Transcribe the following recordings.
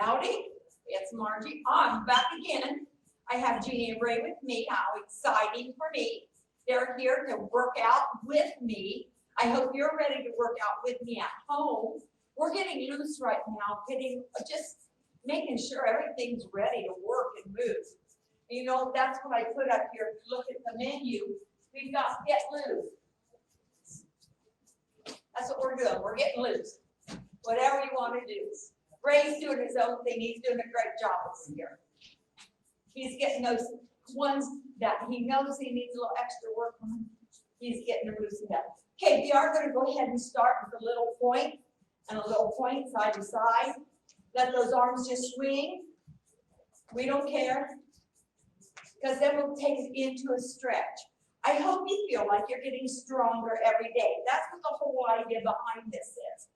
Howdy, it's Margie. I'm back again. I have Jeannie and Ray with me. How exciting for me. They're here to work out with me. I hope you're ready to work out with me at home. We're getting loose right now, just making sure everything's ready to work and move. You know, that's what I put up here. If you look at the menu, we've got Get Loose. That's what we're doing. We're getting loose. Whatever you want to do. Ray's doing his own thing. He's doing a great job over here. He's getting those ones that he knows he needs a little extra work on. He's getting them loosened up. Okay, we are going to go ahead and start with a little point and a little point side to side. Let those arms just swing. We don't care, because then we'll take it into a stretch. I hope you feel like you're getting stronger every day. That's what the whole idea behind this is.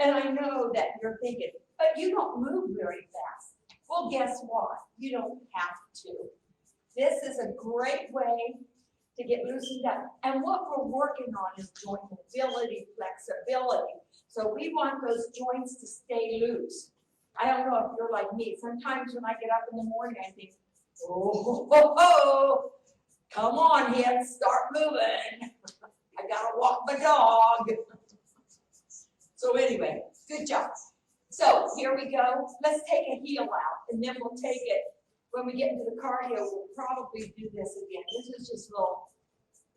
And I know that you're thinking, but you don't move very fast. Well, guess what? You don't have to. This is a great way to get loosened up. And what we're working on is joint mobility, flexibility. So we want those joints to stay loose. I don't know if you're like me. Sometimes when I get up in the morning, I think, oh, come on, hips, start moving. I gotta walk my dog. So anyway, good job. So here we go. Let's take a heel out, and then we'll take it. When we get into the cardio, we'll probably do this again. This is just a little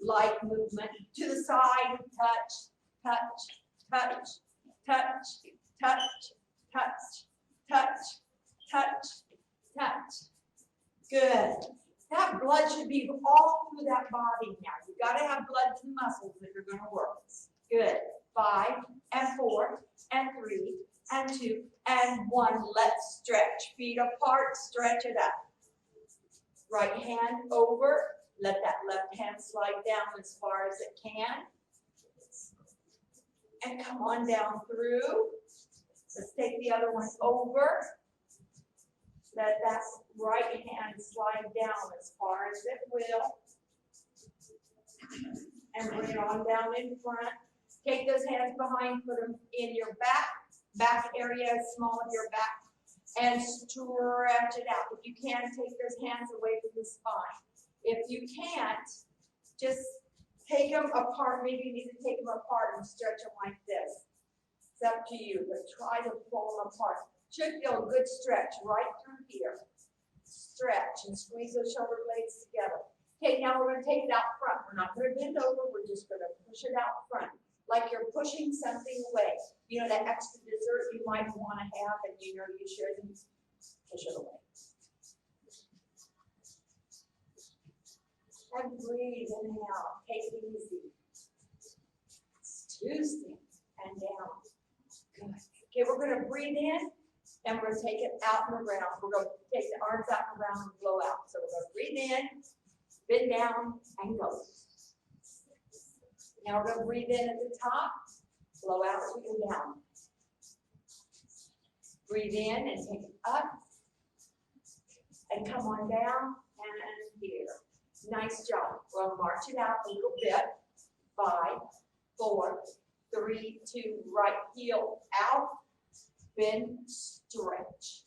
light movement. To the side, touch, touch, touch, touch, touch, touch, touch, touch, touch. Good. That blood should be all through that body now. You've got to have blood to the muscles if you're going to work. Good. 5 and 4 and 3 and 2 and 1. Let's stretch. Feet apart, stretch it up. Right hand over. Let that left hand slide down as far as it can. And come on down through. Let's take the other one over. Let that right hand slide down as far as it will. And bring it on down in front. Take those hands behind, put them in your back area, small of your back, and stretch it out. If you can, take those hands away from the spine. If you can't, just take them apart. Maybe you need to take them apart and stretch them like this. It's up to you, but try to pull them apart. Should feel a good stretch right through here. Stretch and squeeze those shoulder blades together. Okay, now we're going to take it out front. We're not going to bend over. We're just going to push it out front, like you're pushing something away. You know, that extra dessert you might want to have, and you know you shouldn't. Push it away. And breathe in and out. Take it easy. Tuesday and down. Good. Okay, we're going to breathe in. And we're going to take it out and around. We're going to take the arms out and around and blow out. So we're going to breathe in, bend down, and go. Now we're going to breathe in at the top, blow out as we go down. Breathe in and take it up. And come on down and here. Nice job. We'll march it out a little bit. 5, 4, 3, 2, right heel out. Bend, stretch.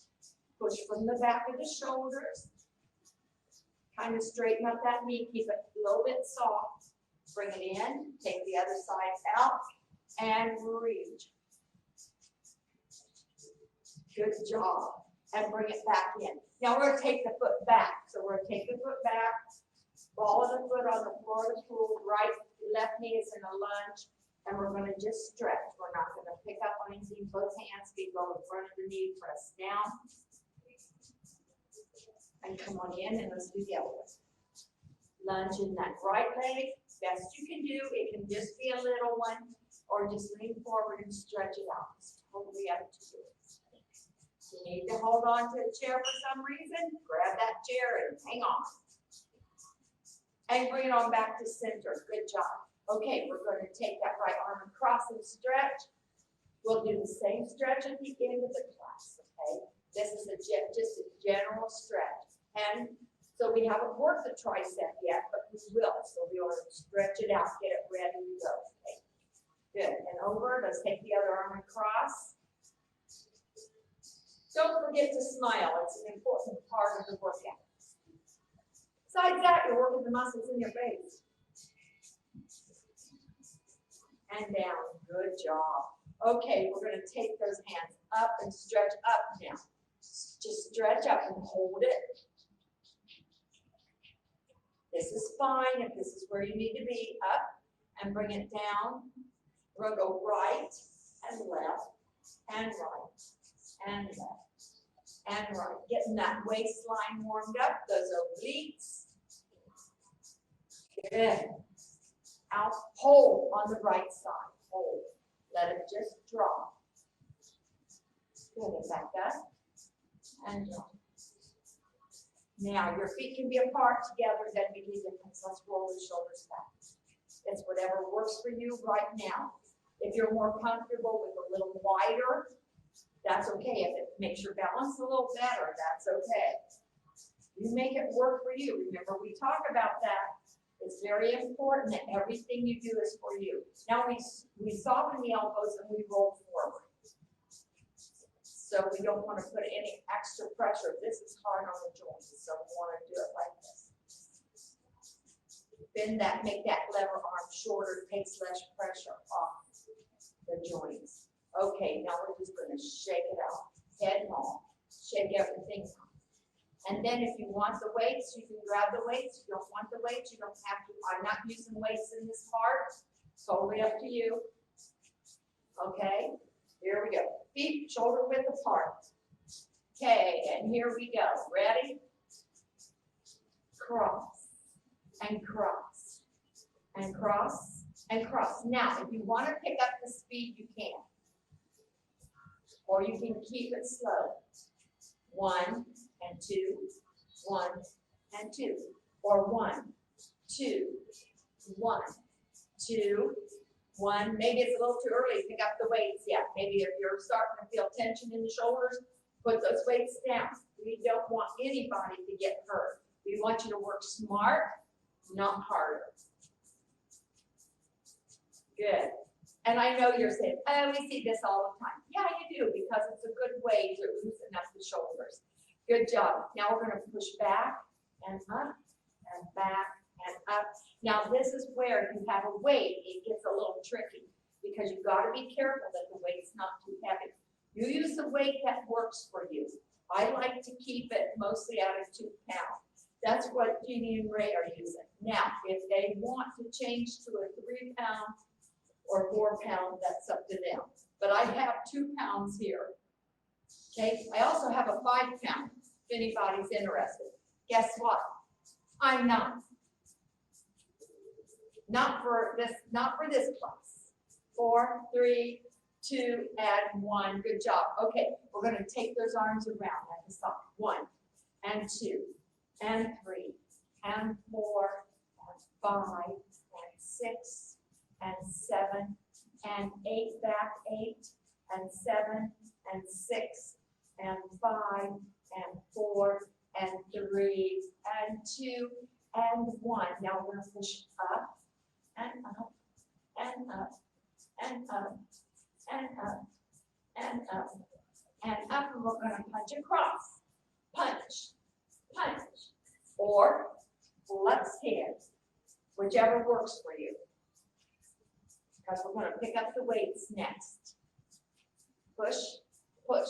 Push from the back of the shoulders. Kind of straighten up that knee. Keep it a little bit soft. Bring it in. Take the other side out. And reach. Good job. And bring it back in. Now we're going to take the foot back. So we're going to take the foot back. Ball of the foot on the floor of the pool. Right, left knee is in a lunge. And we're going to just stretch. We're not going to pick up on anything. Both hands can go in front of the knee, press down. And come on in, and let's do the other one. Lunge in that right leg. Best you can do. It can just be a little one, or just lean forward and stretch it out. It's totally up to you. If you need to hold on to a chair for some reason, grab that chair and hang on. And bring it on back to center. Good job. Okay, we're going to take that right arm across and stretch. We'll do the same stretch at the end of the class, okay? This is just a general stretch. And so we haven't worked the tricep yet, but we will. So we want to stretch it out, get it ready to go, okay? Good, and over, let's take the other arm across. Don't forget to smile. It's an important part of the workout. Besides that, you're working the muscles in your face. And down. Good job. Okay, we're going to take those hands up and stretch up now. Just stretch up and hold it. This is fine if this is where you need to be. Up and bring it down. We're going to go right and left and right and left and right. Getting that waistline warmed up, those obliques. Good. Out, hold on the right side. Hold. Let it just drop. Good. Back up and drop. Now, your feet can be apart together, then make any difference. Let's roll the shoulders back. It's whatever works for you right now. If you're more comfortable with a little wider, that's okay. If it makes your balance a little better, that's okay. You make it work for you. Remember, we talk about that. It's very important that everything you do is for you. Now, we soften the elbows and we roll forward. So we don't want to put any extra pressure. This is hard on the joints, so we want to do it like this. Bend that, make that lever arm shorter, takes less pressure off the joints. Okay, now we're just going to shake it out. Head long, shake everything out. And then if you want the weights, you can grab the weights. If you don't want the weights, you don't have to. I'm not using weights in this part. It's totally up to you. Okay, here we go. Feet shoulder width apart. Okay, and here we go. Ready? Cross and cross and cross and cross. Now, if you want to pick up the speed, you can. Or you can keep it slow. 1 and 2, 1 and 2. Or 1, 2, 1, 2, 1. Maybe it's a little too early to pick up the weights yet. Maybe if you're starting to feel tension in the shoulders, put those weights down. We don't want anybody to get hurt. We want you to work smart, not harder. Good. And I know you're saying, oh, we see this all the time. Yeah, you do, because it's a good way to loosen up the shoulders. Good job. Now we're going to push back and up and back and up. Now this is where you have a weight. It gets a little tricky because you've got to be careful that the weight's not too heavy. You use the weight that works for you. I like to keep it mostly out of 2 pounds. That's what Jeannie and Ray are using. Now, if they want to change to a 3 pound or 4 pound, that's up to them. But I have 2 pounds here. Okay, I also have a 5 pound, if anybody's interested. Guess what? I'm not. Not for this class. 4, 3, 2, and 1. Good job. Okay, we're going to take those arms around at the side. 1, and 2, and 3, and 4, and 5, and 6, and 7, and 8, back 8, and 7, and 6, and 5, and 4, and 3, and 2, and 1. Now we're going to push up, and up, and up, and up, and up, and up, and up, and we're going to punch across. Punch, punch, or flex hands, whichever works for you. Because we're going to pick up the weights next. Push, push,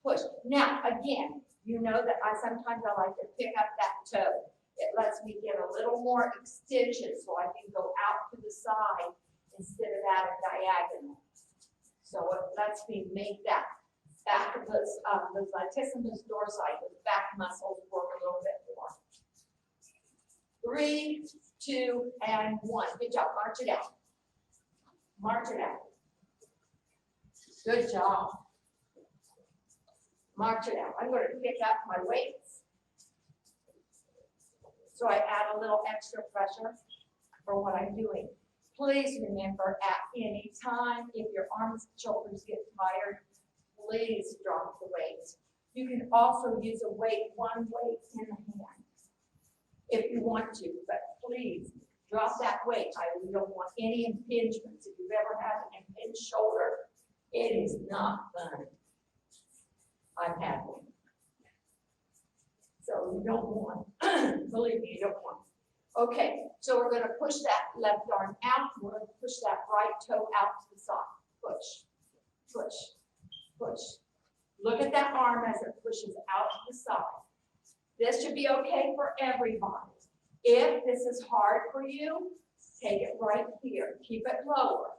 push. Now, again, you know that sometimes I like to pick up that toe. It lets me get a little more extension so I can go out to the side instead of at a diagonal. So it lets me make that back of those latissimus dorsi, the back muscles work a little bit more. 3, 2, and 1. Good job. March it out. March it out. Good job. March it out. I'm going to pick up my weights. So I add a little extra pressure for what I'm doing. Please remember at any time, if your arms and shoulders get tired, please drop the weight. You can also use one weight in the hand if you want to, but please drop that weight. We don't want any impingements. If you've ever had an impinged shoulder, it is not fun. I've had one. So you don't want, believe me, you don't want. Okay, so we're gonna push that left arm out, we're gonna push that right toe out to the side. Push, push, push. Look at that arm as it pushes out to the side. This should be okay for everybody. If this is hard for you, take it right here. Keep it lower.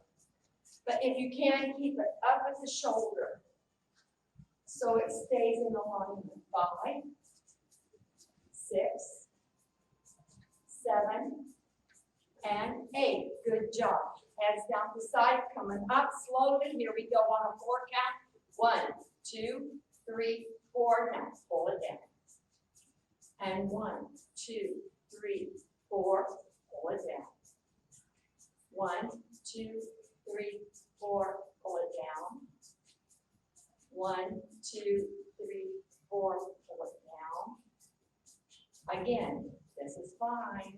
But if you can, keep it up at the shoulder so it stays in alignment. 5, 6, 7, and 8. Good job. Hands down the side, coming up slowly. Here we go on a 4 count. 1, 2, 3, 4. Now pull it down. And 1, 2, 3, 4. Pull it down. 1, 2, 3, 4. Pull it down. 1, 2, 3, 4. Pull it down. Again, this is fine.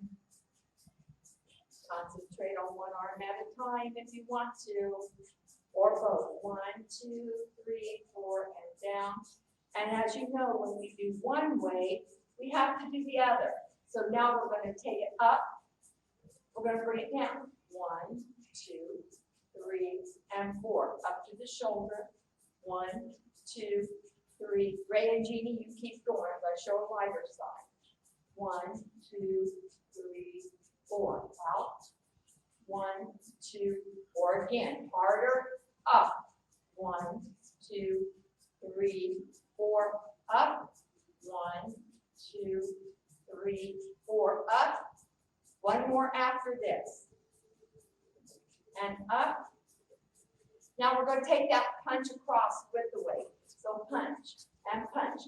Concentrate on one arm at a time if you want to, or both. 1, 2, 3, 4, and down. And as you know, when we do one way, we have to do the other. So now we're going to take it up. We're going to bring it down. 1, 2, 3, and 4. Up to the shoulder. 1, 2, 3. Ray and Jeannie, you keep going as I show a lighter side. 1, 2, 3, 4. Out. 1, 2, 4. Again, harder. Up. 1, 2, 3, 4. Up. 1, 2, 3, 4. Up. One more after this. And up. Now we're going to take that punch across with the weight. So punch, and punch,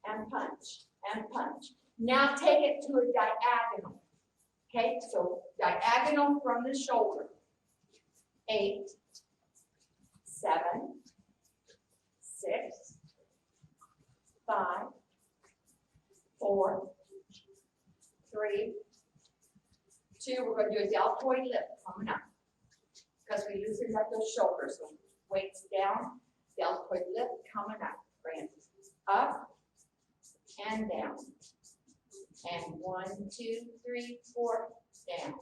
and punch, and punch. Now take it to a diagonal. Okay, so diagonal from the shoulder. 8, 7, 6, 5, 4, 3, 2. We're going to do a deltoid lift coming up because we loosened up those shoulders. So weights down, deltoid lift coming up. Bring it up and down. And 1, 2, 3, 4, down.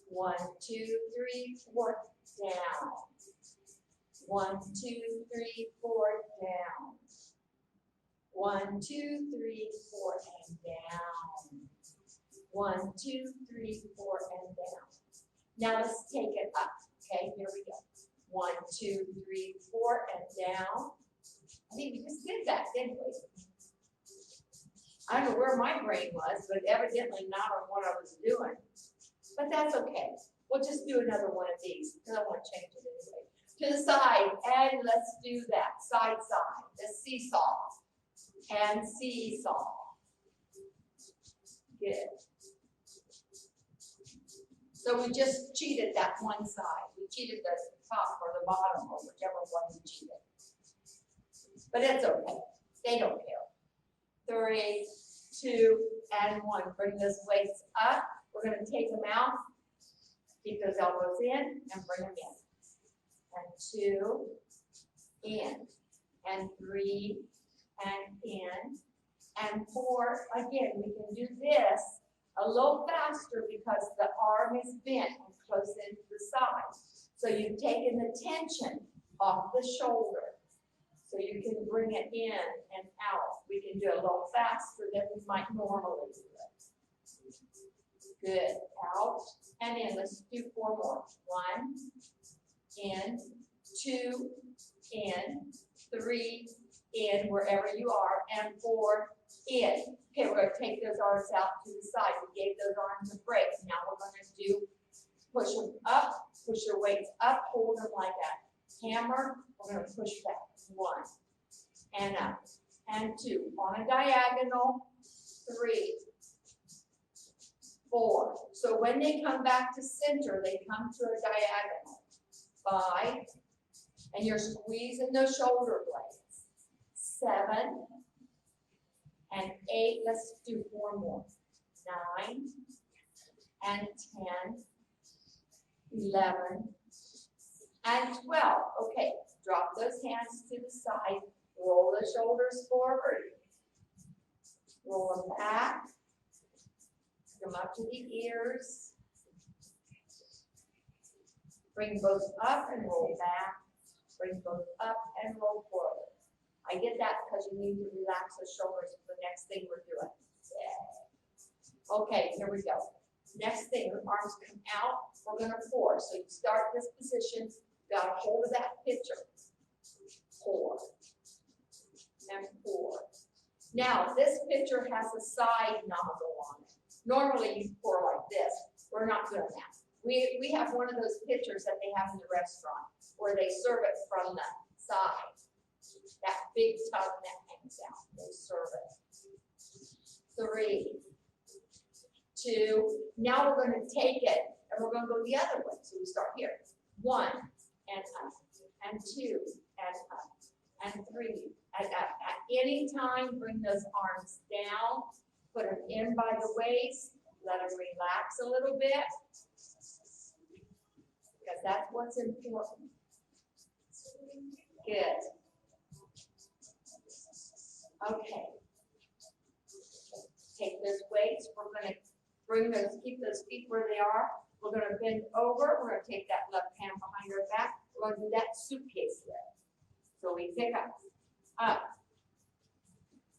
1, 2, 3, 4, down. 1, 2, 3, 4, down. 1, 2, 3, 4, and down. 1, 2, 3, 4, and down. Now let's take it up. Okay, here we go. 1, 2, 3, 4, and down. I think we just did that, didn't we? I don't know where my brain was, but evidently not on what I was doing. But that's okay. We'll just do another one of these because I want to change it anyway. To the side, and let's do that. Side, side. The seesaw. And seesaw. Good. So we just cheated that one side. We cheated the top or the bottom or whichever one we cheated. But it's okay. They don't care. 3, 2, and 1. Bring those weights up. We're going to take them out. Keep those elbows in and bring them in. And 2, in. And 3, and in. And 4, again, we can do this a little faster because the arm is bent and close into the side. So you've taken the tension off the shoulder. So you can bring it in and out. We can do it a little faster than we might normally do it. Good. Out and in. Let's do 4 more. 1, in, 2, in, 3, in, wherever you are, and 4, in. Okay, we're going to take those arms out to the side. We gave those arms a break. Now we're going to do push them up, push your weights up, hold them like a hammer. We're going to push back. 1, and up, and 2. On a diagonal, 3, 4. So when they come back to center, they come to a diagonal. 5, and you're squeezing those shoulder blades. 7, and 8. Let's do 4 more. 9, and 10, 11, and 12. Okay. Drop those hands to the side. Roll the shoulders forward. Roll them back. Come up to the ears. Bring both up and roll back. Bring both up and roll forward. I get that because you need to relax the shoulders for the next thing we're doing. Yeah. Okay, here we go. Next thing, the arms come out. We're going to pour. So you start this position. Got a hold of that picture. Pour. And pour. Now, this picture has a side nozzle on it. Normally, you pour like this. We're not doing that. We have one of those pitchers that they have in the restaurant where they serve it from the side. That big tub that hangs out. They serve it. 3, 2. Now we're going to take it and we're going to go the other way. So we start here. 1 and up, and 2 and up, and 3 and up. At any time, bring those arms down. Put them in by the waist. Let them relax a little bit. Because that's what's important. Good. Okay. Take those weights. We're going to bring those, keep those feet where they are. We're going to bend over. We're going to take that left hand behind our back. We're going to do that suitcase lift. So we pick up.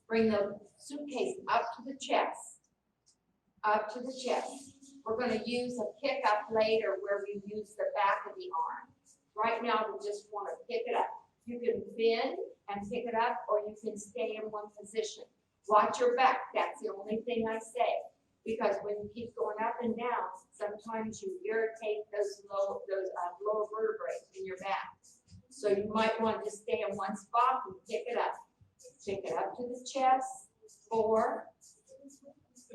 Bring the suitcase up to the chest. Up to the chest. We're going to use a pick up later where we use the back of the arm. Right now, we just want to pick it up. You can bend and pick it up, or you can stay in one position. Watch your back. That's the only thing I say. Because when you keep going up and down, sometimes you irritate those lower vertebrae in your back. So you might want to just stay in one spot and pick it up. Pick it up to the chest. 4,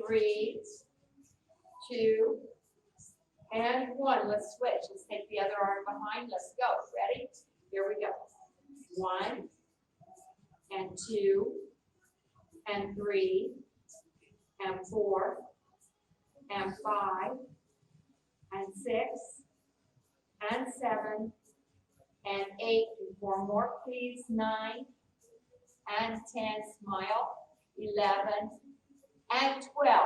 3, 2, and 1. Let's switch. Let's take the other arm behind. Let's go. Ready? Here we go. 1, and 2, and 3, and 4, and 5, and 6, and 7, and 8. 4 more, please. 9, and 10. Smile. 11, and 12.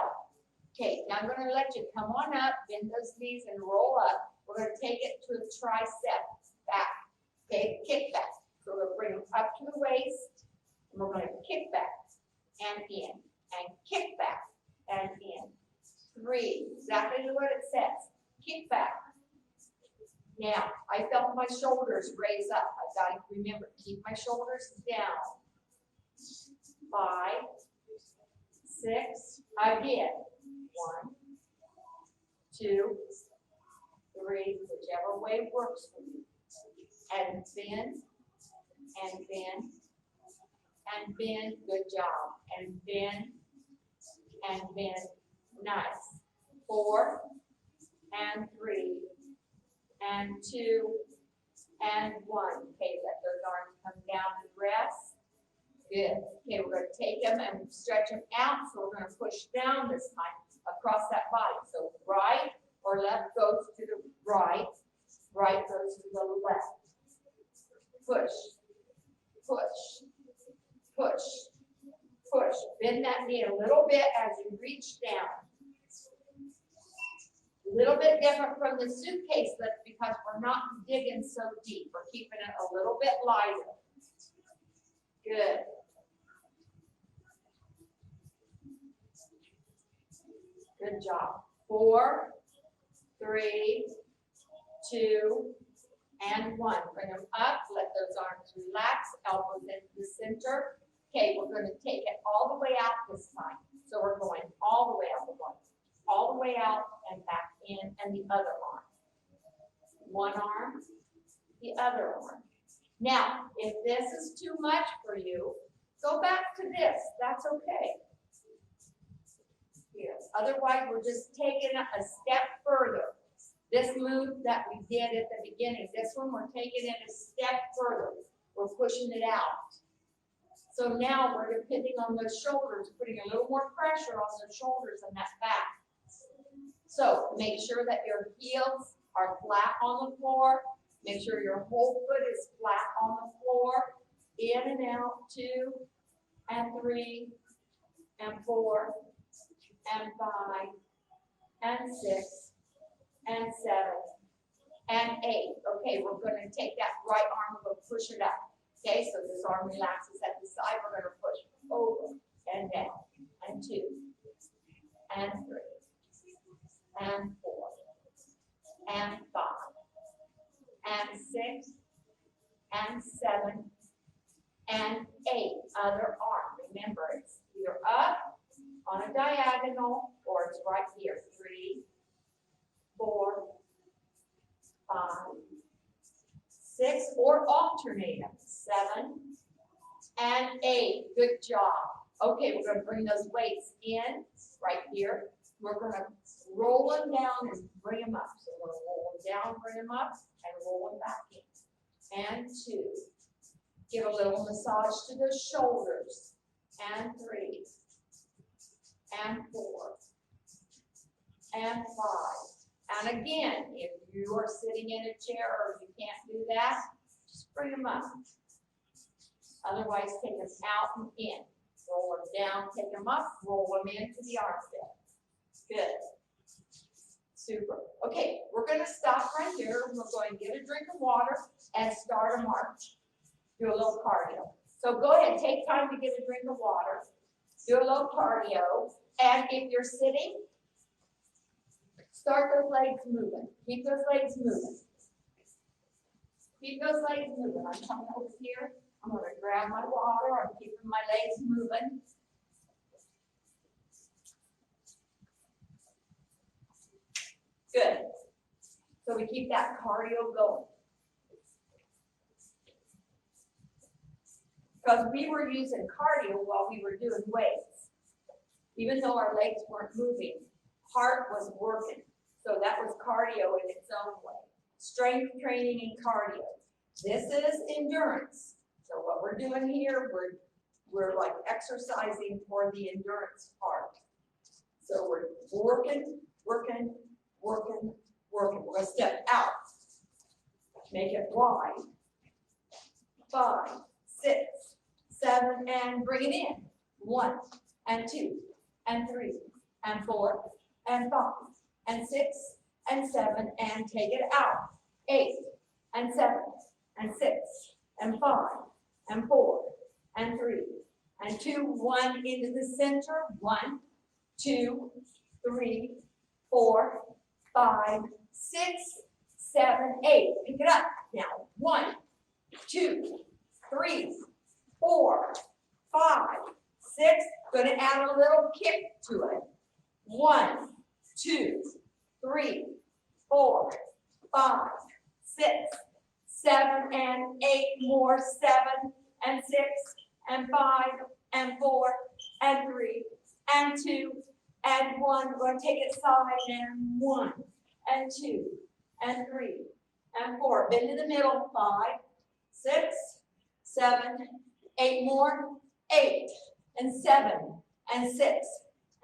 Okay, now I'm going to let you come on up, bend those knees, and roll up. We're going to take it to a tricep back. Okay, kick back. So we're going to bring them up to the waist, and we're going to kick back and in, and kick back and in. 3, exactly what it says. Kick back. Now, I felt my shoulders raise up. I've got to remember, keep my shoulders down. 5, 6, again. 1, 2, 3, whichever way works for you. And bend, and bend, and bend. Good job. And bend, and bend. Nice. 4, and 3, and 2, and 1. Okay, let those arms come down and rest. Good. Okay, we're going to take them and stretch them out. So we're going to push down this time across that body. So right or left goes to the right. Right goes to the left. Push. Push. Push. Push. Bend that knee a little bit as you reach down. A little bit different from the suitcase lift because we're not digging so deep. We're keeping it a little bit lighter. Good. Good job. 4, 3, 2, and 1. Bring them up. Let those arms relax. Elbows into the center. Okay, we're going to take it all the way out this time. So we're going all the way out. We're going all the way out and back in, and the other arm. One arm, the other arm. Now, if this is too much for you, go back to this. That's okay. Here. Otherwise, we're just taking it a step further. This move that we did at the beginning, this one, we're taking it a step further. We're pushing it out. So now we're depending on those shoulders, putting a little more pressure on the shoulders and that back. So make sure that your heels are flat on the floor. Make sure your whole foot is flat on the floor. in and out, 2 and 3 and 4 and 5 and 6 and 7 and 8. Okay, we're going to take that right arm and go push it up. Okay, so this arm relaxes at the side. We're going to push over and down, and 2 and 3 and 4 and 5 and 6 and 7 and 8. Other arm. Remember, it's either up on a diagonal or it's right here. 3, 4, 5, 6, or alternate them. 7 and 8. Good job. Okay, we're going to bring those weights in right here. We're going to roll them down and bring them up. So we're going to roll them down, bring them up, and roll them back in. And 2. Give a little massage to the shoulders. And 3. And 4. And 5. And again, if you are sitting in a chair or you can't do that, just bring them up. Otherwise, take them out and in. Roll them down, take them up, roll them into the armpit. Good. Super. Okay, we're going to stop right here. We're going to get a drink of water and start a march. Do a little cardio. So go ahead, take time to get a drink of water. Do a little cardio. And if you're sitting, start those legs moving. Keep those legs moving. Keep those legs moving. I'm coming over here. I'm going to grab my water. I'm keeping my legs moving. Good. So we keep that cardio going. Because we were using cardio while we were doing weights. Even though our legs weren't moving, heart was working. So that was cardio in its own way. Strength training and cardio. This is endurance. So what we're doing here, we're like exercising for the endurance part. So we're working, working, working, working. We're going to step out. Make it wide. 5, 6, 7, and bring it in. 1, and 2, and 3, and 4, and 5, and 6, and 7, and take it out. 8, and 7, and 6, and 5, and 4, and 3, and 2, 1 into the center. 1, 2, 3, 4, 5, 6, 7, 8. Pick it up. Now, 1, 2, 3, 4, 5, 6. Going to add a little kick to it. 1, 2, 3, 4, 5, 6, 7, and 8 more. 7, and 6, and 5, and 4, and 3, and 2, and 1. We're going to take it side and 1, and 2, and 3, and 4. Bend to the middle. 5, 6, 7, 8 more. 8, and 7, and 6,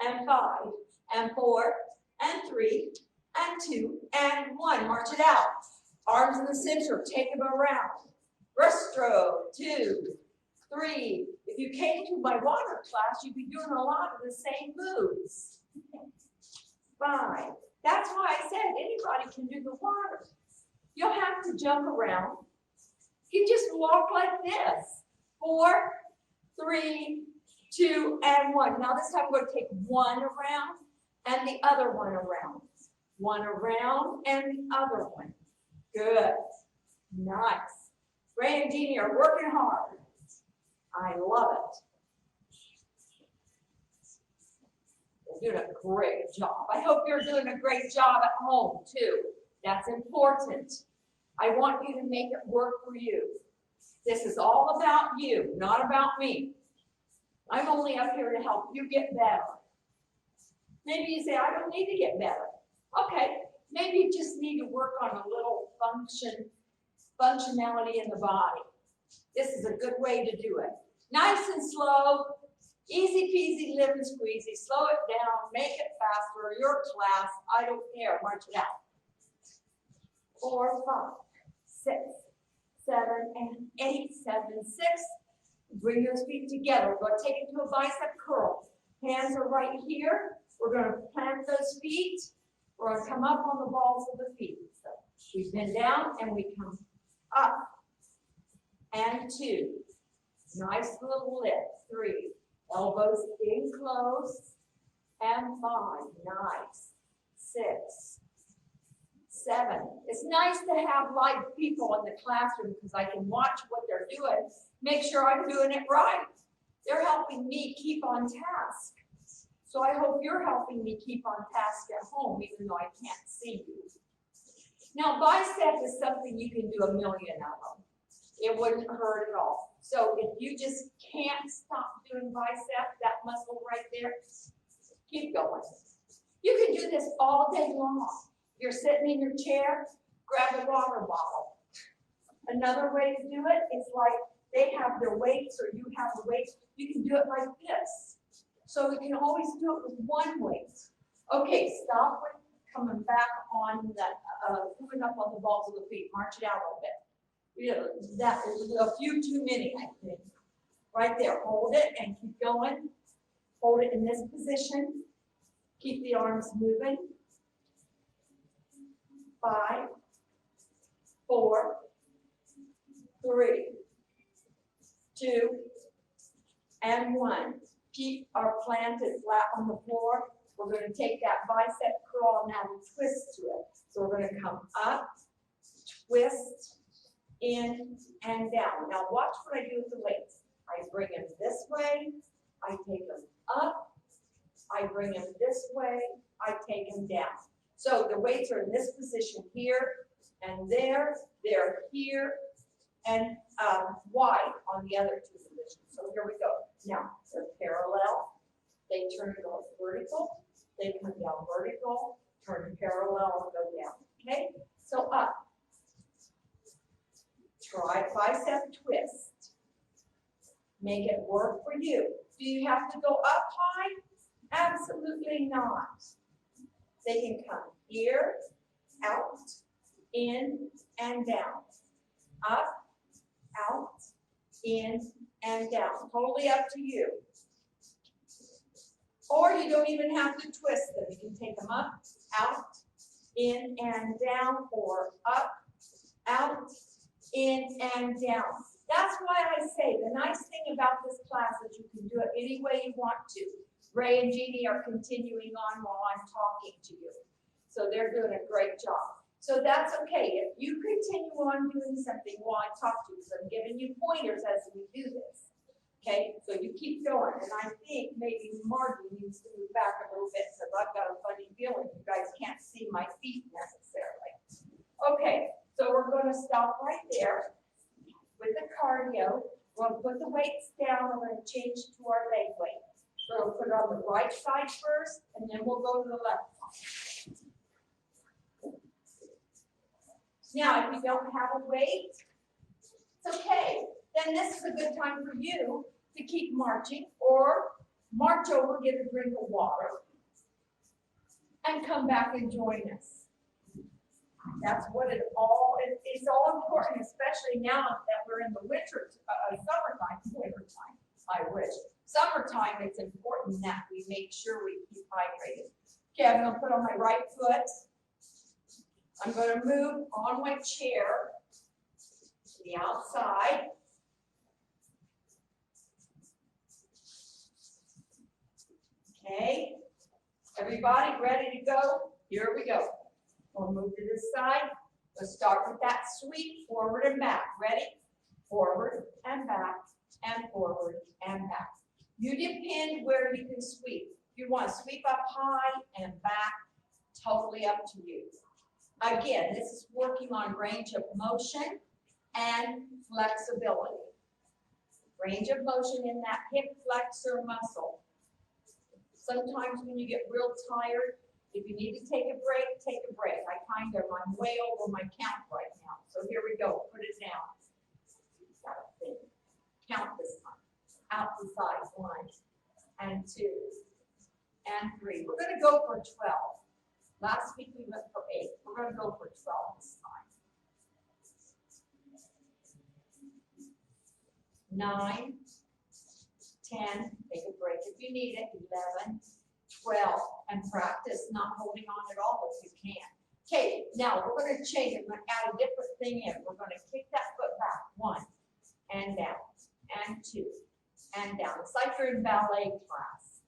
and 5, and 4, and 3, and 2, and 1. March it out. Arms in the center. Take them around. Breaststroke. 2, 3. If you came to my water class, you'd be doing a lot of the same moves. 5. That's why I said anybody can do the water. You'll have to jump around. You just walk like this. 4, 3, 2, and 1. Now this time we're going to take one around and the other one around. One around and the other one. Good. Nice. Ray and Jeannie are working hard. I love it. You're doing a great job. I hope you're doing a great job at home too. That's important. I want you to make it work for you. This is all about you, not about me. I'm only up here to help you get better. Maybe you say, I don't need to get better. Okay, maybe you just need to work on a little functionality in the body. This is a good way to do it. Nice and slow, easy peasy, lemon squeezy. Slow it down, make it faster. Your class, I don't care. March it out. 4, 5, 6, 7, and 8, 7, 6, Bring those feet together. We're going to take it to a bicep curl. Hands are right here. We're going to plant those feet. We're going to come up on the balls of the feet. So we bend down and we come up. And 2. Nice little lift. 3. Elbows in close. And 5. Nice. 6. 7. It's nice to have live people in the classroom because I can watch what they're doing, make sure I'm doing it right. They're helping me keep on task. So I hope you're helping me keep on task at home, even though I can't see you. Now, bicep is something you can do a million of them. It wouldn't hurt at all. So if you just can't stop doing bicep, that muscle right there, keep going. You can do this all day long. You're sitting in your chair, grab a water bottle. Another way to do it is like they have their weights or you have the weights. You can do it like this. So you can always do it with one weight. Okay, stop with coming back on that, moving up on the balls of the feet. March it out a little bit. That is a few too many, I think. Right there, hold it and keep going. Hold it in this position. Keep the arms moving. 5, 4, 3, 2, and 1. Feet are planted flat on the floor. We're going to take that bicep curl and add a twist to it. So we're going to come up, twist, in, and down. Now watch what I do with the weights. I bring them this way. I take them up. I bring them this way. I take them down. So the weights are in this position here and there. They're here and wide on the other 2 positions. So here we go. Now they're parallel. They turn it off vertical. They come down vertical, turn parallel, and go down. Okay? So up. Try bicep twist. Make it work for you. Do you have to go up high? Absolutely not. They can come here, out, in, and down. Up, out, in, and down. Totally up to you. Or you don't even have to twist them. You can take them up, out, in, and down, or up, out, in, and down. That's why I say the nice thing about this class is you can do it any way you want to. Ray and Jeannie are continuing on while I'm talking to you. So they're doing a great job. So that's okay. If you continue on doing something while I talk to you, because I'm giving you pointers as we do this. Okay, so you keep going. And I think maybe Margie needs to move back a little bit because I've got a funny feeling you guys can't see my feet necessarily. Okay, so we're going to stop right there with the cardio. We're going to put the weights down. We're going to change to our leg weight. So we'll put it on the right side first, and then we'll go to the left side. Now, if you don't have a weight, it's okay. Then this is a good time for you to keep marching or march over, get a drink of water, and come back and join us. That's what it's all important, especially now that we're in the summertime, I wish. Summertime, it's important that we make sure we keep hydrated. Okay, I'm going to put on my right foot. I'm going to move on my chair to the outside. Okay, everybody ready to go? Here we go. We'll move to this side. Let's start with that sweep, forward and back. Ready? Forward and back, and forward and back. You depend where you can sweep. If you want to sweep up high and back, totally up to you. Again, this is working on range of motion and flexibility. Range of motion in that hip flexor muscle. Sometimes when you get real tired, if you need to take a break, take a break. I'm way over my count right now. So here we go. Put it down. Gotta think. Count this time. Out the sides. 1 and 2 and 3. We're going to go for 12. Last week we went for 8. We're going to go for 12 this time. 9 10, take a break if you need it, 11, 12, and practice not holding on at all if you can. Okay, now we're going to change it. We're going to add a different thing in. We're going to kick that foot back, 1, and down, and 2, and down. It's like you're in ballet class.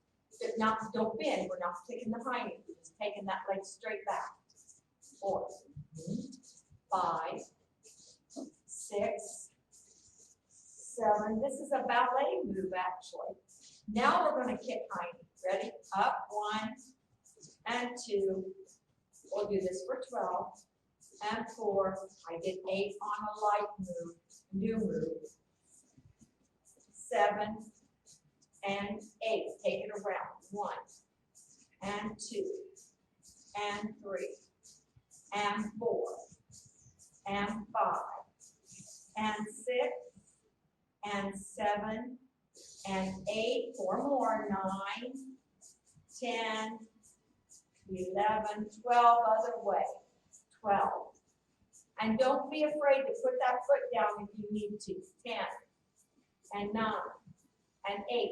Not, don't bend. We're not kicking the hind knee. We're just taking that leg straight back. 4, 5, 6, 7. This is a ballet move, actually. Now we're going to kick hind knee. Ready? Up, 1, and 2. We'll do this for 12, and 4. I did 8 on a light move, new move. 7, and 8. Take it around. 1, and 2, and 3, and 4, and 5, and 6, and 7, and 8. 4 more. 9, 10, 11, 12. Other way. 12. And don't be afraid to put that foot down if you need to. 10, and 9, and 8,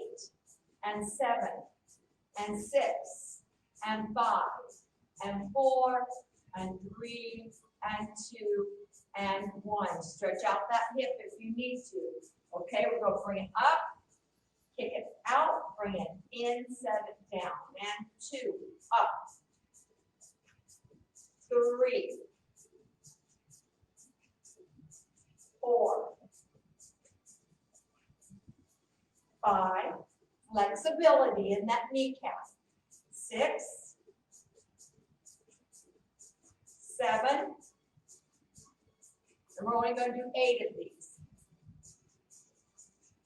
and 7, and 6, and 5, and 4, and 3, and 2, and 1. Stretch out that hip if you need to. Okay, we're going to bring it up, kick it out, bring it in, set it down, and 2, up, 3, 4, 5, flexibility in that kneecap, 6, 7, and we're only going to do 8 of these.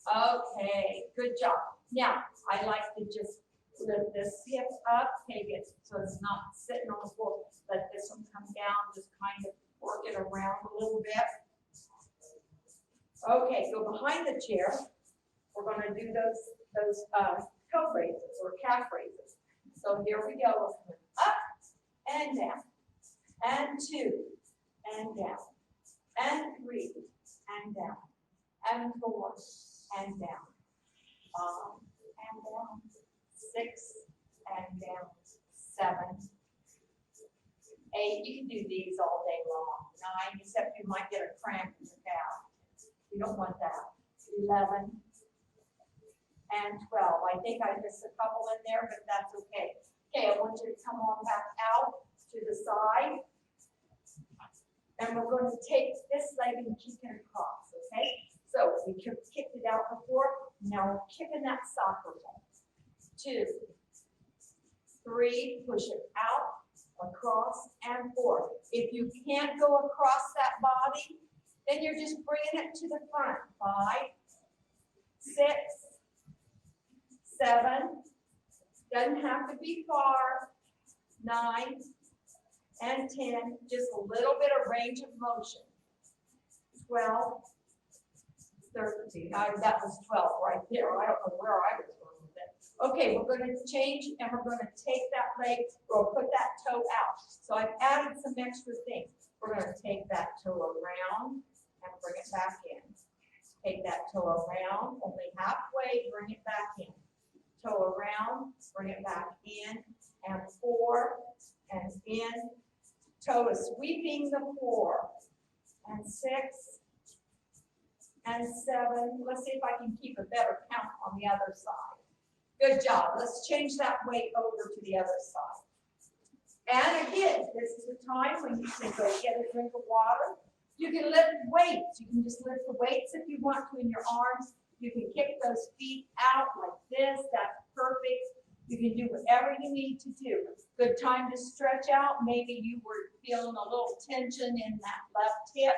Okay, good job. Now, I like to just lift this hip up, take it so it's not sitting on the floor. Let this one come down, just kind of work it around a little bit. Okay, go behind the chair. We're going to do those toe raises or calf raises. So here we go. We're coming up and down, and 2, and down, and 3, and down, and 4, and down, 5, and down, 6, and down, 7, 8. You can do these all day long. 9, except you might get a cramp in your calf. You don't want that. 11, and 12. I think I missed a couple in there, but that's okay. Okay, I want you to come on back out to the side. And we're going to take this leg and kick it across, okay? So we kicked it out before. Now we're kicking that soccer ball. 2, 3, push it out, across, and 4. If you can't go across that body, then you're just bringing it to the front. 5, 6, 7, doesn't have to be far. 9, and 10, just a little bit of range of motion. 12, 13. That was 12 right there. I don't know where I was going with it. Okay, we're going to change and we're going to take that leg, or put that toe out. So I've added some extra things. We're going to take that toe around and bring it back in. Take that toe around, only halfway, bring it back in. Toe around, bring it back in, and 4, and in. Toe is sweeping the floor, and 6, and 7. Let's see if I can keep a better count on the other side. Good job. Let's change that weight over to the other side. And again, this is the time when you can go get a drink of water. You can lift weights. You can just lift the weights if you want to in your arms. You can kick those feet out like this. That's perfect. You can do whatever you need to do. Good time to stretch out. Maybe you were feeling a little tension in that left hip,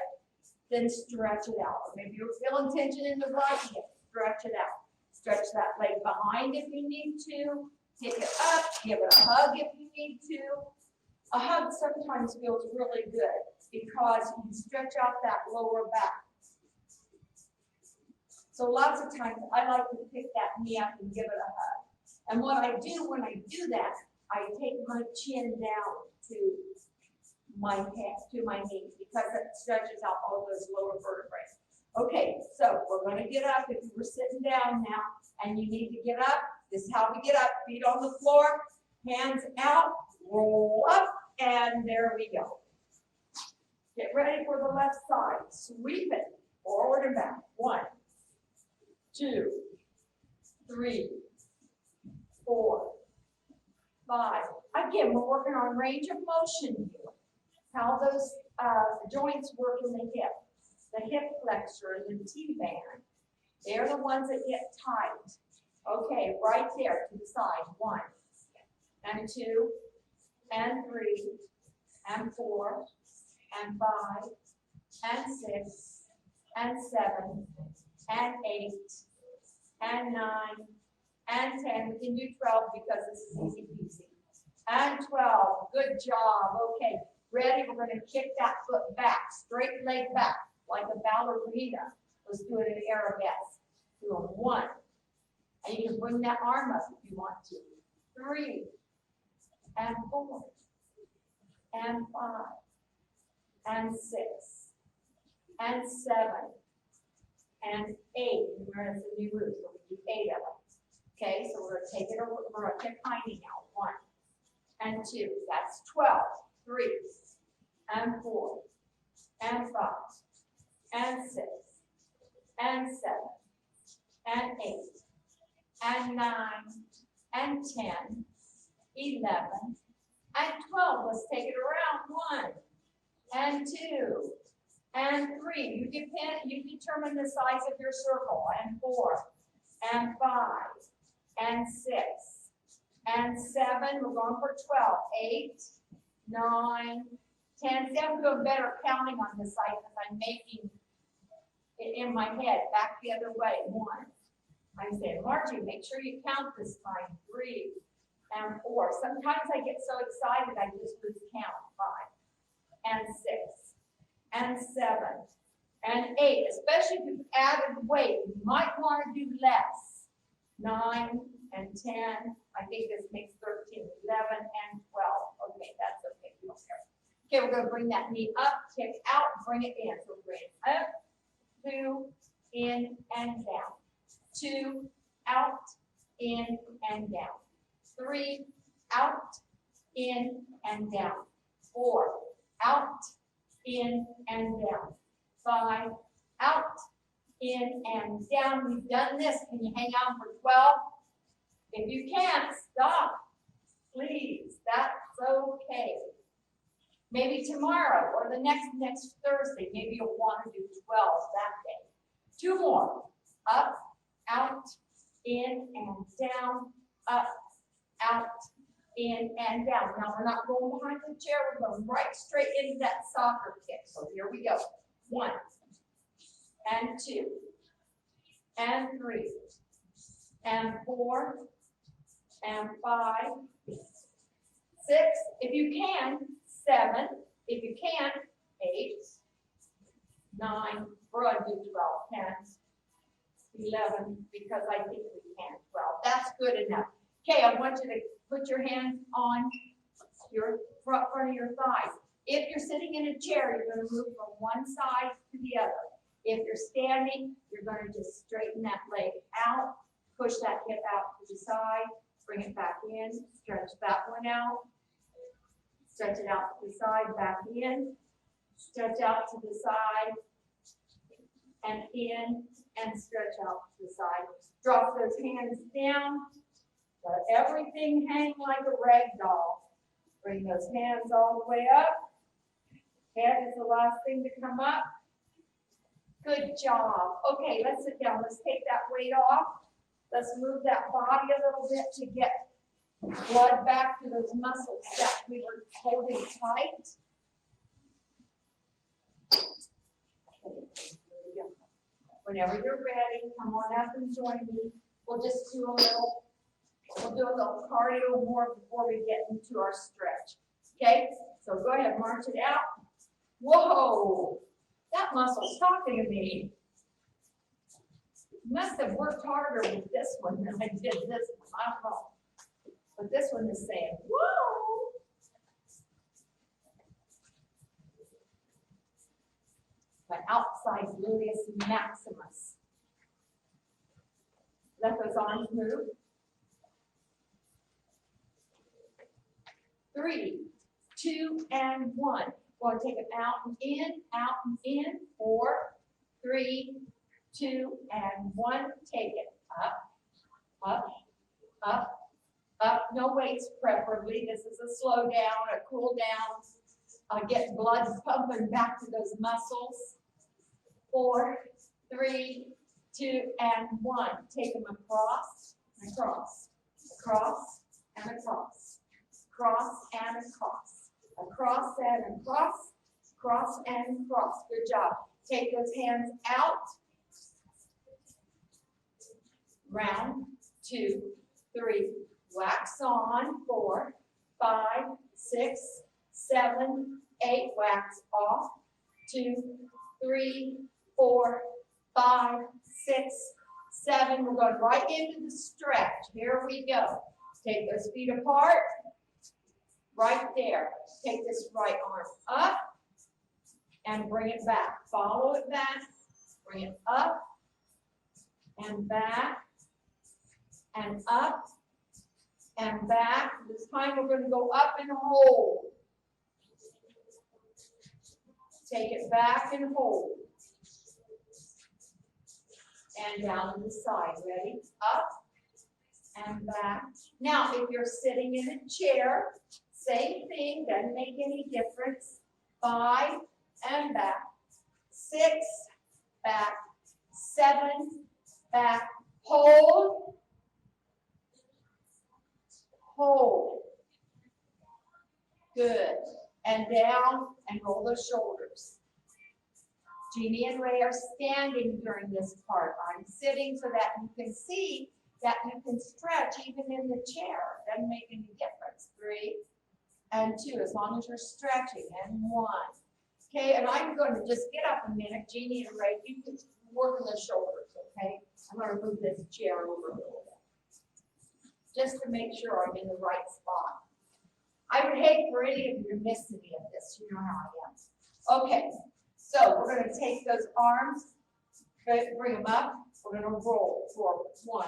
then stretch it out. Or maybe you're feeling tension in the right hip, stretch it out. Stretch that leg behind if you need to. Pick it up, give it a hug if you need to. A hug sometimes feels really good because you stretch out that lower back. So lots of times I like to pick that knee up and give it a hug. And what I do when I do that, I take my chin down to my head, to my knee, because it stretches out all those lower vertebrae. Okay, so we're gonna get up. If you were sitting down now and you need to get up, this is how we get up. Feet on the floor, hands out, roll up, and there we go. Get ready for the left side. Sweep it forward and back. 1, 2, 3, 4, 5. Again, we're working on range of motion here. How those joints work in the hip. The hip flexor and the T-band. They're the ones that get tight. Okay, right there to the side. 1, and 2, and 3, and 4, and 5, and 6, and 7, and 8, and 9, and 10. We can do 12 because this is easy peasy. And 12. Good job. Okay, ready? We're going to kick that foot back, straight leg back, like a ballerina. Let's do it in arabesque. Do a 1. And you can bring that arm up if you want to. 3, and 4, and 5, and 6, and 7, and 8. Remember, it's a new move, so we do 8 of them. Okay, so we're going to take it over. We're going to kick tiny now. 1, and 2. That's 12. 3, and 4, and 5, and 6, and 7, and 8, and 9, and 10, 11, and 12. Let's take it around. 1, and 2, and 3. You determine the size of your circle. And 4, and 5, and 6, and 7. We're going for 12. 8, 9, 10. See, I'm doing better counting on this side because I'm making it in my head. Back the other way. 1. I'm saying, Margie, make sure you count this time. 3, and 4. Sometimes I get so excited I just lose count. 5, and 6, and 7, and 8. Especially if you've added weight, you might want to do less. 9, and 10. I think this makes 13, 11, and 12. Okay, that's okay. We don't care. Okay, we're going to bring that knee up, kick out, bring it in. So bring it up, 2, in, and down. 2, out, in, and down. 3, out, in, and down. 4, out, in, and down. 5, out, in, and down. We've done this. Can you hang on for 12? If you can't, stop. Please, that's okay. Maybe tomorrow or the next Thursday, maybe you'll want to do 12 that day. 2 more. Up, out, in, and down. Up, out, in, and down. Now we're not going behind the chair. We're going right straight into that soccer kick. So here we go. 1, and 2, and 3, and 4, and 5, 6, if you can, 7, if you can, 8, 9, we're going to do 12, 10, 11, because I think we can, 12. That's good enough. Okay, I want you to put your hands on your front of your thighs. If you're sitting in a chair, you're going to move from one side to the other. If you're standing, you're going to just straighten that leg out, push that hip out to the side, bring it back in, stretch that one out, stretch it out to the side, back in, stretch out to the side, and in, and stretch out to the side. Drop those hands down, let everything hang like a rag doll. Bring those hands all the way up. Head is the last thing to come up. Good job. Okay, let's sit down. Let's take that weight off. Let's move that body a little bit to get blood back to those muscles that we were holding tight. Whenever you're ready, come on up and join me. We'll just do a little cardio more before we get into our stretch. Okay, so go ahead, march it out. Whoa, that muscle's talking to me. Must have worked harder with this one than I did this one. I don't know. But this one is saying, whoa. my outside gluteus maximus. Let those arms move. 3, 2, and 1. We're going to take it out and in. 4, 3, 2, and 1. Take it up, up, up, up. No weights preferably. This is a slow down, a cool down. Get blood pumping back to those muscles. 4, 3, 2, and 1. Take them across, across, across, and across. Cross and across. Across and across. Cross and across. Good job. Take those hands out. Round, 2, 3. Wax on. 4, 5, 6, 7, 8. Wax off. 2, 3, 4, 5, 6, 7. We're going right into the stretch. Here we go. Take those feet apart. Right there. Take this right arm up and bring it back. Follow it back. Bring it up and back and up and back. This time we're going to go up and hold. Take it back and hold. And down to the side. Ready? Up and back. Now, if you're sitting in a chair, same thing, doesn't make any difference. 5 and back. 6, back. 7, back. Hold. Hold. Good. And down and roll those shoulders. Jeannie and Ray are standing during this part. I'm sitting so that you can see that you can stretch even in the chair. Doesn't make any difference. 3 and 2, as long as you're stretching. And 1. Okay, and I'm going to just get up a minute. Jeannie and Ray, you can work on the shoulders, okay? I'm going to move this chair over a little bit. Just to make sure I'm in the right spot. I would hate for any of you to miss any of this. You know how I am. Okay, so we're going to take those arms, bring them up. We're going to roll forward. 1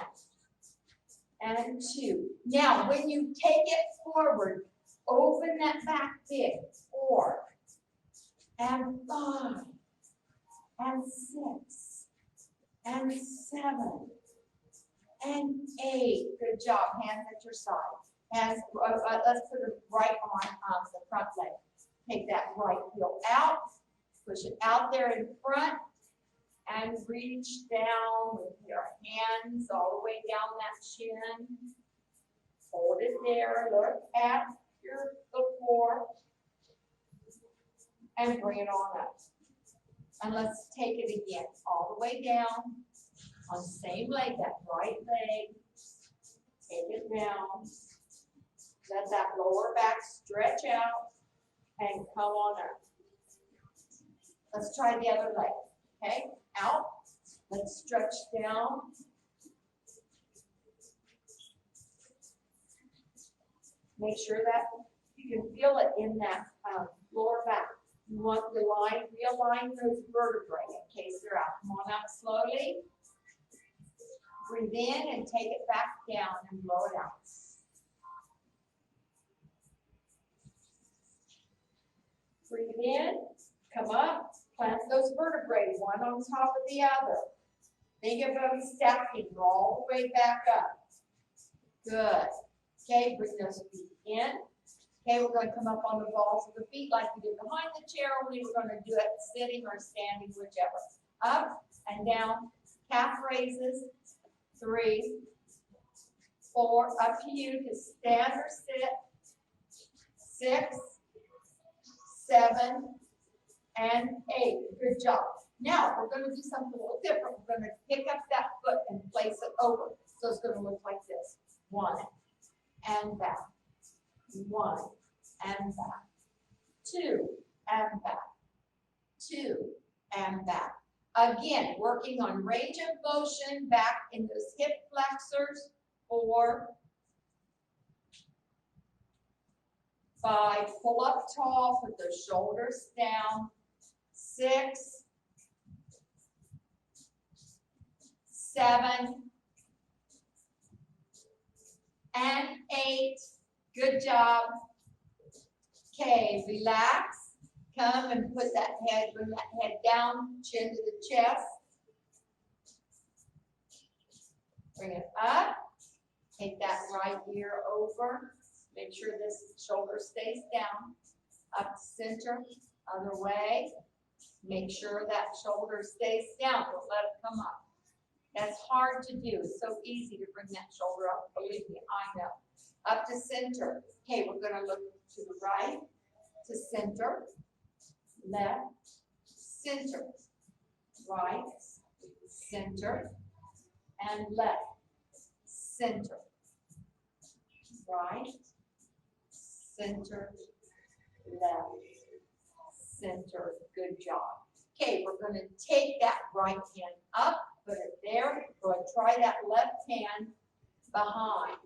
and 2. Now, when you take it forward, open that back big. 4 and 5 and 6 and 7 and 8. Good job. Hands at your side. Hands. Let's put the right arm on the front leg. Take that right heel out. Push it out there in front. And reach down with your hands all the way down that chin. Hold it there. Look at the floor. And bring it on up. And let's take it again. All the way down. On the same leg, that right leg. Take it down. Let that lower back stretch out. And come on up. Let's try the other leg. Okay, out. Let's stretch down. Make sure that you can feel it in that lower back. You want to realign those vertebrae in case they're out. Come on up slowly. Breathe in and take it back down and blow it out. Breathe in, come up. Plant those vertebrae, one on top of the other. Think of them stacking all the way back up. Good. Okay, bring those feet in. Okay, we're going to come up on the balls of the feet like we did behind the chair, only we're going to do it sitting or standing, whichever. Up and down. Calf raises. 3, 4. Up to you to stand or sit. 6, 7, and 8. Good job. Now, we're going to do something a little different. We're going to pick up that foot and place it over. So it's going to look like this. 1 and back. 1 and back. 2 and back. 2 and back. Again, working on range of motion back in those hip flexors. 4, 5. Pull up tall. Put those shoulders down. 6, 7, and 8. Good job. Okay, relax. Come and put that head, bring that head down, chin to the chest. Bring it up. Take that right ear over. Make sure this shoulder stays down. Up to center, other way. Make sure that shoulder stays down. Don't let it come up. That's hard to do. It's so easy to bring that shoulder up. Believe me, I know. Up to center. Okay, we're going to look to the right, to center, left, center, right, center, and left, center, right, center, left, center. Good job. Okay, we're going to take that right hand up, put it there. Go and try that left hand behind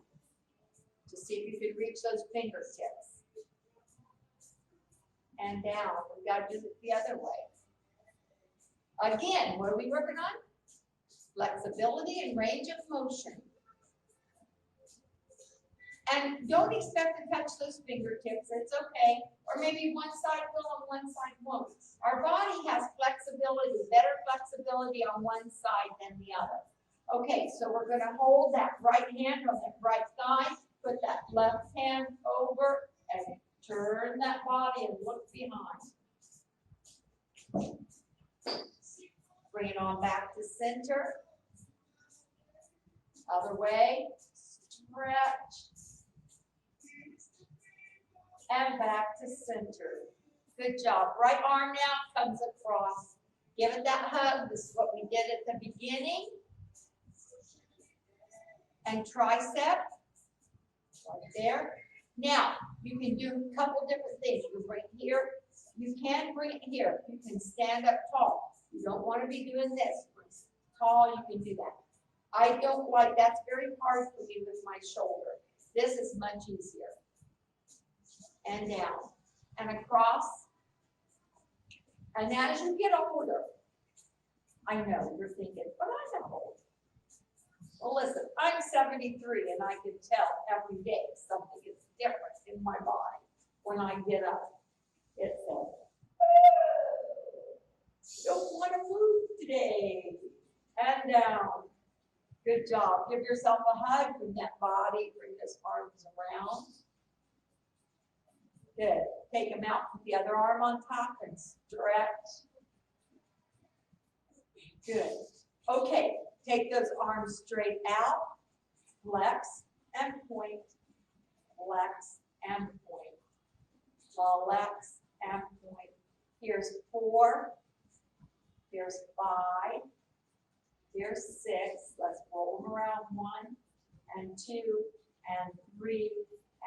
to see if you can reach those fingertips. And down. We've got to do it the other way. Again, what are we working on? Flexibility and range of motion. And don't expect to touch those fingertips. It's okay. Or maybe one side will and one side won't. Our body has flexibility, better flexibility on one side than the other. Okay, so we're going to hold that right hand on that right thigh. Put that left hand over and turn that body and look behind. Bring it on back to center. Other way. Stretch. And back to center. Good job. Right arm now comes across. Give it that hug. This is what we did at the beginning. And tricep. Right there. Now, you can do a couple different things. You can bring it here. You can bring it here. You can stand up tall. You don't want to be doing this. Tall, you can do that. I don't like, that's very hard for me with my shoulder. This is much easier. And down. And across. And as you get older, I know you're thinking, but I'm not old. Well, listen, I'm 73 and I can tell every day something is different in my body. When I get up, it says, don't want to move today. And down. Good job. Give yourself a hug. Bring that body, bring those arms around. Good. Take them out, put the other arm on top and stretch. Good. Okay. Take those arms straight out, flex and point, flex and point, flex and point. Here's 4, here's 5, here's 6. Let's roll them around 1 and 2 and 3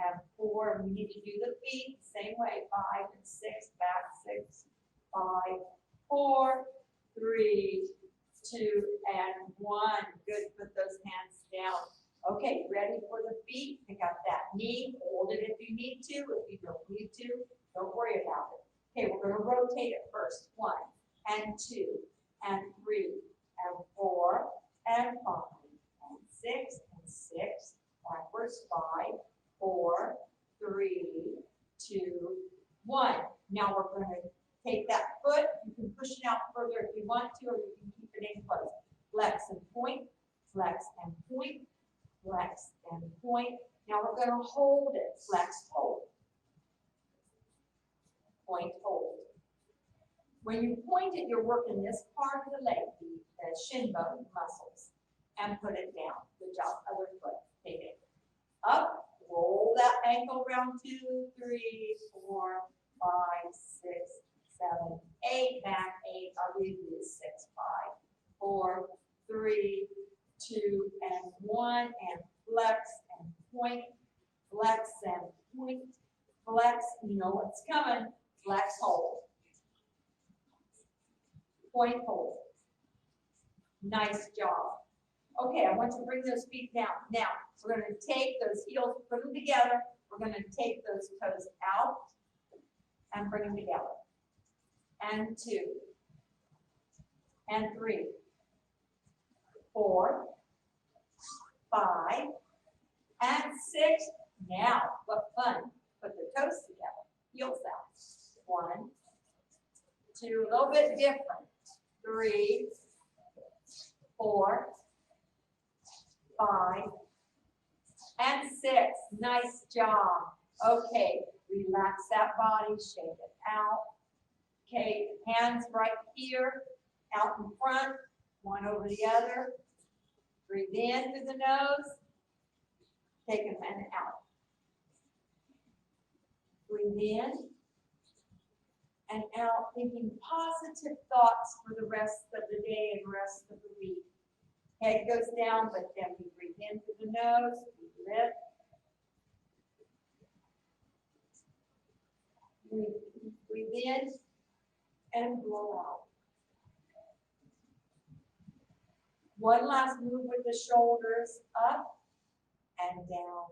and 4. We need to do the feet the same way. 5 and 6, back 6, 5, 4, 3, 2 and 1. Good. Put those hands down. Okay, ready for the feet? Pick up that knee. Hold it if you need to. If you don't need to, don't worry about it. Okay, we're going to rotate it first. 1 and 2 and 3 and 4 and 5 and 6 and 6. Backwards. 5, 4, 3, 2, 1. Now we're going to take that foot. You can push it out further if you want to, or you can keep it in place. Flex and point, flex and point, flex and point. Now we're going to hold it. Flex, hold. Point, hold. When you point it, you're working this part of the leg, the shin bone muscles, and put it down. Good job. Other foot. Take it up. Roll that ankle around 2, 3, 4, 5, 6, 7, 8, back 8, I'll leave you 6, 5, 4, 3, 2, and 1, and flex and point, flex and point, flex, you know what's coming, flex, hold, point, hold. Nice job. Okay, I want you to bring those feet down. Now, we're going to take those heels, put them together. We're going to take those toes out and bring them together. And 2, and 3, 4, 5, and 6. Now, what fun. Put the toes together. Heels out. 1, 2, a little bit different. 3, 4, 5, and 6. Nice job. Okay, relax that body, shake it out. Okay, hands right here, out in front, one over the other. Breathe in through the nose, take them and out. Breathe in and out, thinking positive thoughts for the rest of the day and rest of the week. Head goes down, but then we breathe in through the nose, we lift. Breathe in and blow out. One last move with the shoulders up and down,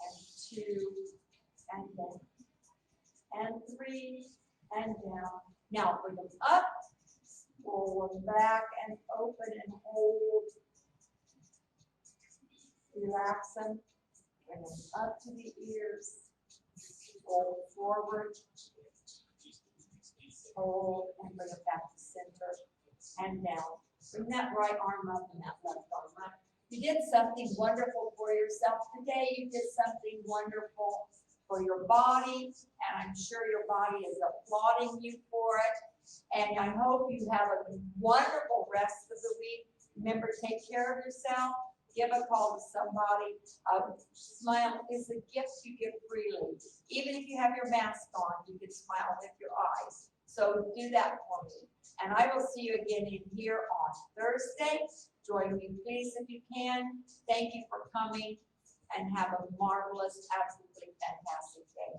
and 2 and down, and 3 and down. Now bring them up, roll them back and open and hold. Relax them, bring them up to the ears, roll forward, hold, and bring it back to center and down. Bring that right arm up and that left arm up. You did something wonderful for yourself today. You did something wonderful for your body, and I'm sure your body is applauding you for it. And I hope you have a wonderful rest of the week. Remember, take care of yourself. Give a call to somebody. Smile is a gift you give freely. Even if you have your mask on, you can smile with your eyes. So do that for me. And I will see you again in here on Thursday. Join me, please, if you can. Thank you for coming, and have a marvelous, absolutely fantastic day.